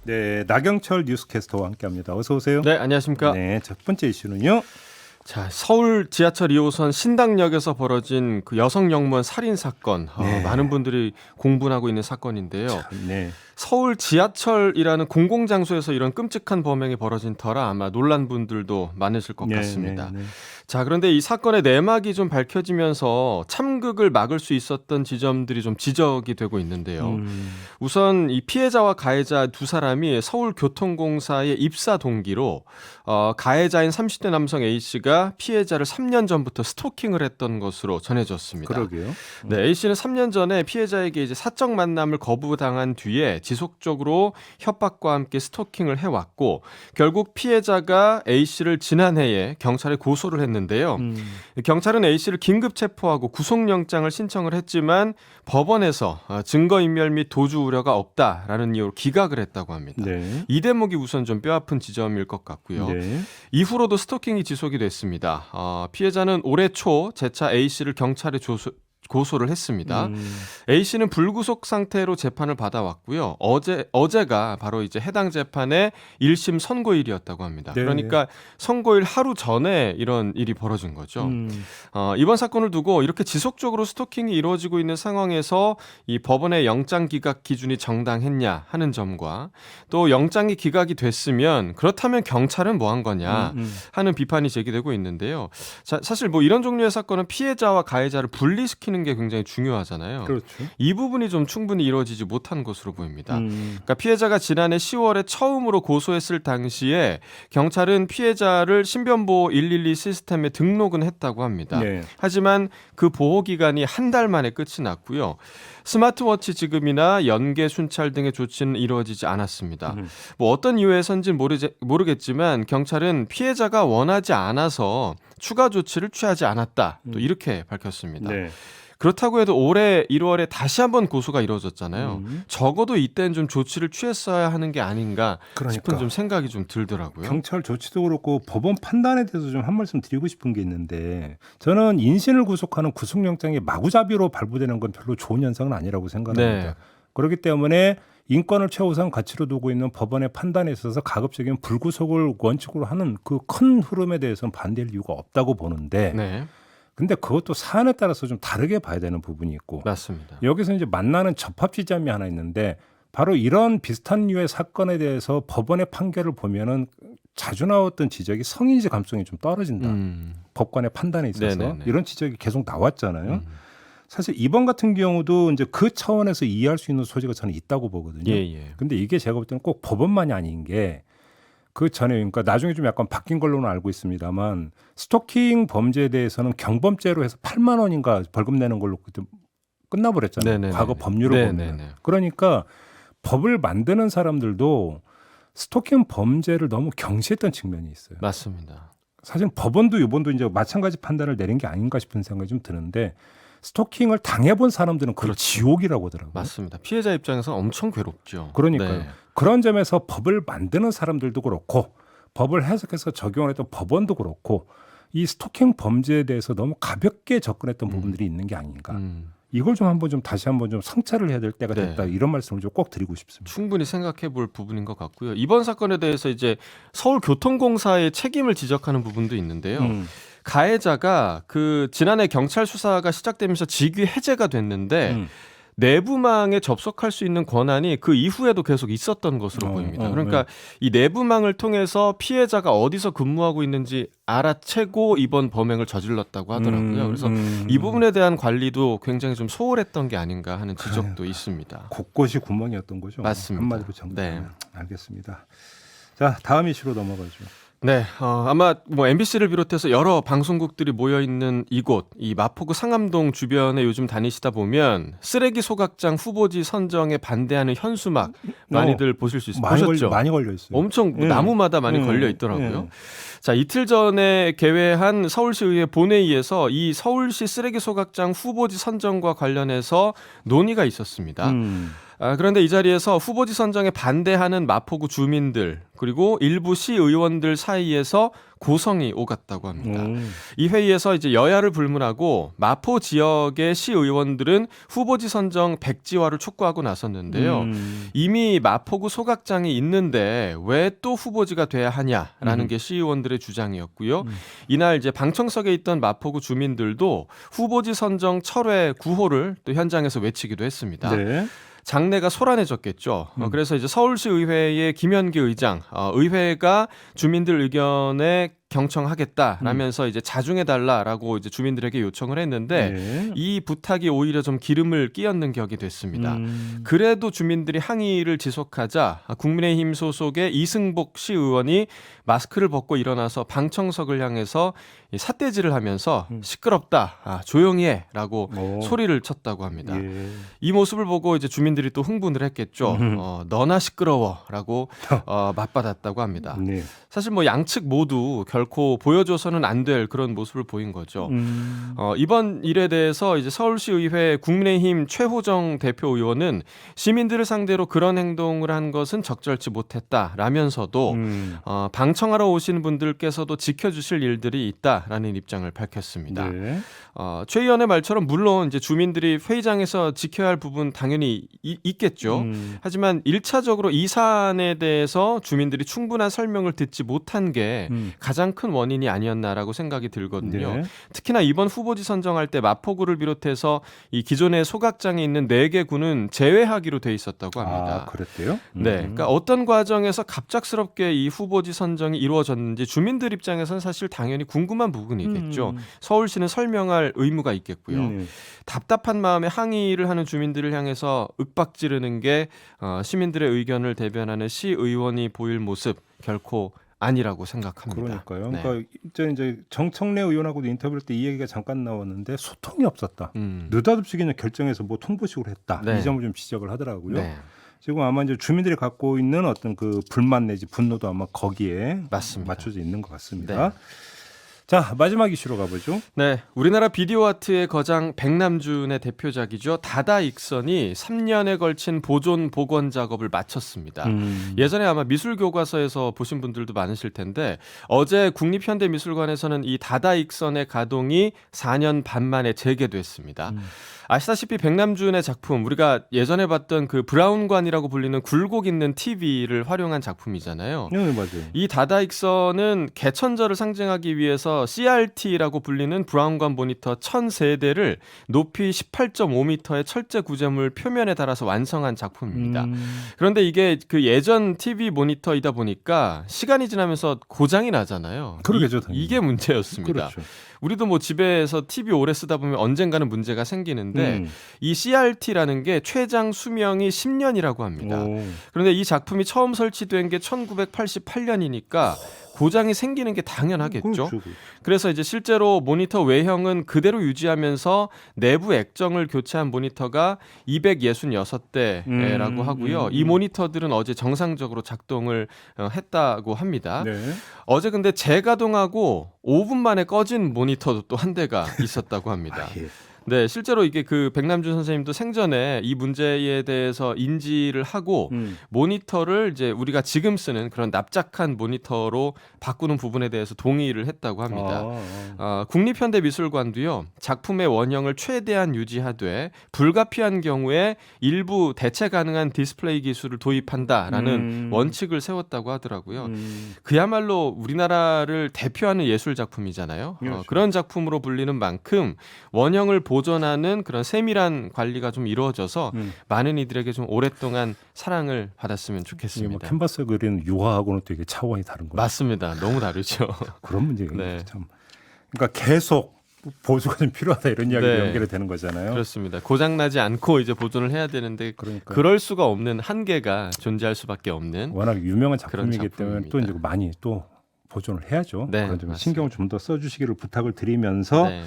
네, 나경철 뉴스캐스터와 함께합니다. 어서 오세요. 네, 안녕하십니까. 네, 첫 번째 이슈는요. 자, 서울 지하철 2호선 신당역에서 벌어진 그 여성 영무원 살인 사건. 네. 많은 분들이 공분하고 있는 사건인데요. 네. 서울 지하철이라는 공공장소에서 이런 끔찍한 범행이 벌어진 터라 아마 놀란 분들도 많으실 것 같습니다. 네. 자, 그런데 이 사건의 내막이 좀 밝혀지면서 참극을 막을 수 있었던 지점들이 좀 지적이 되고 있는데요. 우선 이 피해자와 가해자 두 사람이 서울교통공사의 입사 동기로 가해자인 30대 남성 A씨가 피해자를 3년 전부터 스토킹을 했던 것으로 전해졌습니다. 그러게요. 네, A씨는 3년 전에 피해자에게 이제 사적 만남을 거부당한 뒤에 지속적으로 협박과 함께 스토킹을 해왔고 결국 피해자가 A씨를 지난해에 경찰에 고소를 했는데요. 경찰은 A씨를 긴급 체포하고 구속영장을 신청을 했지만 법원에서 증거인멸 및 도주 우려가 없다라는 이유로 기각을 했다고 합니다. 네. 이 대목이 우선 좀 뼈아픈 지점일 것 같고요. 네. 이후로도 스토킹이 지속이 됐습니다. 피해자는 올해 초 재차 A씨를 경찰에 고소를 했습니다. A씨는 불구속 상태로 재판을 받아왔고요. 어제가 바로 이제 해당 재판의 1심 선고일이었다고 합니다. 네. 그러니까 선고일 하루 전에 이런 일이 벌어진 거죠. 이번 사건을 두고 이렇게 지속적으로 스토킹이 이루어지고 있는 상황에서 이 법원의 영장 기각 기준이 정당했냐 하는 점과 또 영장이 기각이 됐으면 그렇다면 경찰은 뭐 한 거냐 하는 비판이 제기되고 있는데요. 자, 사실 뭐 이런 종류의 사건은 피해자와 가해자를 분리시키는 게 굉장히 중요하잖아요. 그렇죠. 이 부분이 좀 충분히 이루어지지 못한 것으로 보입니다. 그러니까 피해자가 지난해 10월에 처음으로 고소했을 당시에 경찰은 피해자를 신변보호 112 시스템에 등록은 했다고 합니다. 네. 하지만 그 보호 기간이 한 달 만에 끝이 났고요. 스마트워치 지급이나 연계 순찰 등의 조치는 이루어지지 않았습니다. 뭐 어떤 이유에선지는 모르겠지만 경찰은 피해자가 원하지 않아서 추가 조치를 취하지 않았다. 또 이렇게 밝혔습니다. 네. 그렇다고 해도 올해 1월에 다시 한번 고소가 이루어졌잖아요. 적어도 이때는 좀 조치를 취했어야 하는 게 아닌가 싶은 좀 생각이 좀 들더라고요. 경찰 조치도 그렇고 법원 판단에 대해서 좀 한 말씀 드리고 싶은 게 있는데 저는 인신을 구속하는 구속영장이 마구잡이로 발부되는 건 별로 좋은 현상은 아니라고 생각합니다. 네. 그렇기 때문에 인권을 최우선 가치로 두고 있는 법원의 판단에 있어서 가급적이면 불구속을 원칙으로 하는 그 큰 흐름에 대해서는 반대할 이유가 없다고 보는데 네, 근데 그것도 사안에 따라서 좀 다르게 봐야 되는 부분이 있고 맞습니다. 여기서 이제 만나는 접합 지점이 하나 있는데 바로 이런 비슷한 류의 사건에 대해서 법원의 판결을 보면은 자주 나왔던 지적이 성인지 감성이 좀 떨어진다. 법관의 판단에 있어서 네네네. 이런 지적이 계속 나왔잖아요. 사실 이번 같은 경우도 이제 그 차원에서 이해할 수 있는 소지가 저는 있다고 보거든요. 예. 근데 이게 제가 볼 때는 꼭 법원만이 아닌 게 그 전에 그러니까 나중에 좀 약간 바뀐 걸로는 알고 있습니다만 스토킹 범죄에 대해서는 경범죄로 해서 8만 원인가 벌금 내는 걸로 그때 끝나버렸잖아요. 네네네. 과거 법률을 보면. 네네네. 그러니까 법을 만드는 사람들도 스토킹 범죄를 너무 경시했던 측면이 있어요. 맞습니다. 사실 법원도 이번도 이제 마찬가지 판단을 내린 게 아닌가 싶은 생각이 좀 드는데 스토킹을 당해본 사람들은 그걸 그렇죠. 지옥이라고 하더라고요. 맞습니다. 피해자 입장에서 엄청 괴롭죠. 그러니까요. 네. 그런 점에서 법을 만드는 사람들도 그렇고 법을 해석해서 적용을 했던 법원도 그렇고 이 스토킹 범죄에 대해서 너무 가볍게 접근했던 부분들이 있는 게 아닌가. 이걸 좀 한번 좀 다시 한번 좀 성찰을 해야 될 때가 됐다. 네. 이런 말씀을 좀 꼭 드리고 싶습니다. 충분히 생각해 볼 부분인 것 같고요. 이번 사건에 대해서 이제 서울교통공사의 책임을 지적하는 부분도 있는데요. 가해자가 그 지난해 경찰 수사가 시작되면서 직위 해제가 됐는데 내부망에 접속할 수 있는 권한이 그 이후에도 계속 있었던 것으로 보입니다. 그러니까 이 내부망을 통해서 피해자가 어디서 근무하고 있는지 알아채고 이번 범행을 저질렀다고 하더라고요. 그래서 이 부분에 대한 관리도 굉장히 좀 소홀했던 게 아닌가 하는 지적도 있습니다. 곳곳이 구멍이었던 거죠. 맞습니다. 한마디로 정리하면. 네. 알겠습니다. 자, 다음 이슈로 넘어가죠. 네, 아마 뭐 MBC를 비롯해서 여러 방송국들이 모여 있는 이곳, 이 마포구 상암동 주변에 요즘 다니시다 보면 쓰레기 소각장 후보지 선정에 반대하는 현수막 많이들 보실 수 있어요. 보셨죠? 많이 걸려 있어요. 엄청 나무마다 많이 걸려 있더라고요. 자, 이틀 전에 개회한 서울시의회 본회의에서 이 서울시 쓰레기 소각장 후보지 선정과 관련해서 논의가 있었습니다. 그런데 이 자리에서 후보지 선정에 반대하는 마포구 주민들 그리고 일부 시의원들 사이에서 고성이 오갔다고 합니다. 이 회의에서 이제 여야를 불문하고 마포 지역의 시의원들은 후보지 선정 백지화를 촉구하고 나섰는데요. 이미 마포구 소각장이 있는데 왜 또 후보지가 돼야 하냐라는 게 시의원들의 주장이었고요. 이날 이제 방청석에 있던 마포구 주민들도 후보지 선정 철회 구호를 또 현장에서 외치기도 했습니다. 네. 장내가 소란해졌겠죠. 그래서 이제 서울시 의회의 김현기 의장, 의회가 주민들 의견에 경청하겠다라면서 이제 자중해달라라고 이제 주민들에게 요청을 했는데 네. 이 부탁이 오히려 좀 기름을 끼얹는 격이 됐습니다. 그래도 주민들이 항의를 지속하자 국민의힘 소속의 이승복 시의원이 마스크를 벗고 일어나서 방청석을 향해서 삿대질을 하면서 시끄럽다, 조용히 해라고 소리를 쳤다고 합니다. 예. 이 모습을 보고 이제 주민들이 또 흥분을 했겠죠. 너나 시끄러워라고 맞받았다고 합니다. 네. 사실 뭐 양측 모두 결코 보여줘서는 안 될 그런 모습을 보인 거죠. 이번 일에 대해서 이제 서울시의회 국민의힘 최호정 대표 의원은 시민들을 상대로 그런 행동을 한 것은 적절치 못했다라면서도 방청하러 오신 분들께서도 지켜주실 일들이 있다라는 입장을 밝혔습니다. 네. 최 의원의 말처럼 물론 이제 주민들이 회의장에서 지켜야 할 부분 당연히 있겠죠. 하지만 1차적으로 이 사안에 대해서 주민들이 충분한 설명을 듣지 못한 게 가장 큰 원인이 아니었나라고 생각이 들거든요. 네. 특히나 이번 후보지 선정할 때 마포구를 비롯해서 이 기존의 소각장에 있는 4개 구는 제외하기로 돼 있었다고 합니다. 아, 그랬대요? 네, 그러니까 어떤 과정에서 갑작스럽게 이 후보지 선정이 이루어졌는지 주민들 입장에서는 사실 당연히 궁금한 부분이겠죠. 서울시는 설명할 의무가 있겠고요. 답답한 마음에 항의를 하는 주민들을 향해서 윽박지르는 게 시민들의 의견을 대변하는 시의원이 보일 모습 결코 아니라고 생각합니다. 그러니까요. 네. 그러니까 이제 정청래 의원하고도 인터뷰할 때 이 얘기가 잠깐 나왔는데 소통이 없었다. 느닷없이 그냥 결정해서 뭐 통보식으로 했다. 네. 이 점을 좀 지적을 하더라고요. 네. 지금 아마 이제 주민들이 갖고 있는 어떤 그 불만 내지 분노도 아마 거기에 맞습니다. 맞춰져 있는 것 같습니다. 자, 마지막 이슈로 가보죠. 네, 우리나라 비디오 아트의 거장 백남준의 대표작이죠. 다다익선이 3년에 걸친 보존 복원 작업을 마쳤습니다. 예전에 아마 미술교과서에서 보신 분들도 많으실 텐데 어제 국립현대미술관에서는 이 다다익선의 가동이 4년 반 만에 재개됐습니다. 아시다시피 백남준의 작품, 우리가 예전에 봤던 그 브라운관이라고 불리는 굴곡 있는 TV를 활용한 작품이잖아요. 네, 맞아요. 이 다다익선은 개천절을 상징하기 위해서 CRT라고 불리는 브라운관 모니터 1000세대를 높이 18.5m의 철제 구조물 표면에 달아서 완성한 작품입니다. 그런데 이게 그 예전 TV 모니터이다 보니까 시간이 지나면서 고장이 나잖아요. 그러겠죠, 당연히. 이게 문제였습니다. 그렇죠. 우리도 뭐 집에서 TV 오래 쓰다 보면 언젠가는 문제가 생기는데 이 CRT라는 게 최장 수명이 10년이라고 합니다. 그런데 이 작품이 처음 설치된 게 1988년이니까 고장이 생기는 게 당연하겠죠. 그렇죠. 그래서 이제 실제로 모니터 외형은 그대로 유지하면서 내부 액정을 교체한 모니터가 266대라고 하고요. 이 모니터들은 어제 정상적으로 작동을 했다고 합니다. 네. 어제 근데 재가동하고 5분 만에 꺼진 모니터도 또 한 대가 있었다고 합니다. 예. 네, 실제로 이게 그 백남준 선생님도 생전에 이 문제에 대해서 인지를 하고 모니터를 이제 우리가 지금 쓰는 그런 납작한 모니터로 바꾸는 부분에 대해서 동의를 했다고 합니다. 국립현대미술관도요, 작품의 원형을 최대한 유지하되 불가피한 경우에 일부 대체 가능한 디스플레이 기술을 도입한다라는 원칙을 세웠다고 하더라고요. 그야말로 우리나라를 대표하는 예술 작품이잖아요. 그런 작품으로 불리는 만큼 원형을 보존하는 그런 세밀한 관리가 좀 이루어져서 많은 이들에게 좀 오랫동안 사랑을 받았으면 좋겠습니다. 뭐 캔버스 그리는 유화하고는 되게 차원이 다른 거예요. 맞습니다. 너무 다르죠. 그런 문제가 네. 참. 그러니까 계속 보수가 좀 필요하다 이런 이야기도 네. 연결이 되는 거잖아요. 그렇습니다. 고장 나지 않고 이제 보존을 해야 되는데 그러니까. 그럴 수가 없는 한계가 존재할 수밖에 없는 워낙 유명한 그런 작품이기 때문에 또 작품입니다. 이제 많이 또 보존을 해야죠. 네, 그런 점 맞습니다. 신경을 좀 더 써주시기를 부탁을 드리면서. 네.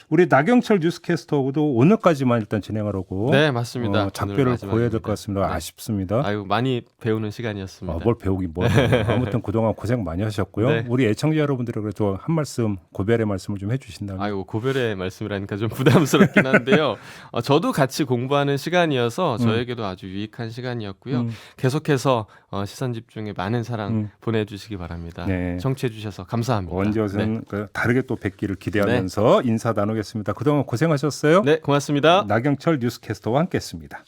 우리 나경철 뉴스캐스터하고도 오늘까지만 일단 진행하라고. 네, 맞습니다. 작별을 오늘 보여야 될 것 같습니다. 네. 아쉽습니다. 아유, 많이 배우는 시간이었습니다. 뭘 배우긴 뭐. 아무튼 그동안 고생 많이 하셨고요. 네. 우리 애청자 여러분들이 그래도 한 말씀, 고별의 말씀을 좀 해주신다면. 아이고, 고별의 말씀이라니까 좀 부담스럽긴 한데요. 저도 같이 공부하는 시간이어서 저에게도 아주 유익한 시간이었고요. 계속해서 시선 집중에 많은 사랑 보내주시기 바랍니다. 네. 청취해 주셔서 감사합니다. 언제든 다르게 또 뵙기를 기대하면서 인사 나누겠습니다. 그동안 고생하셨어요. 네, 고맙습니다. 나경철 뉴스캐스터와 함께했습니다.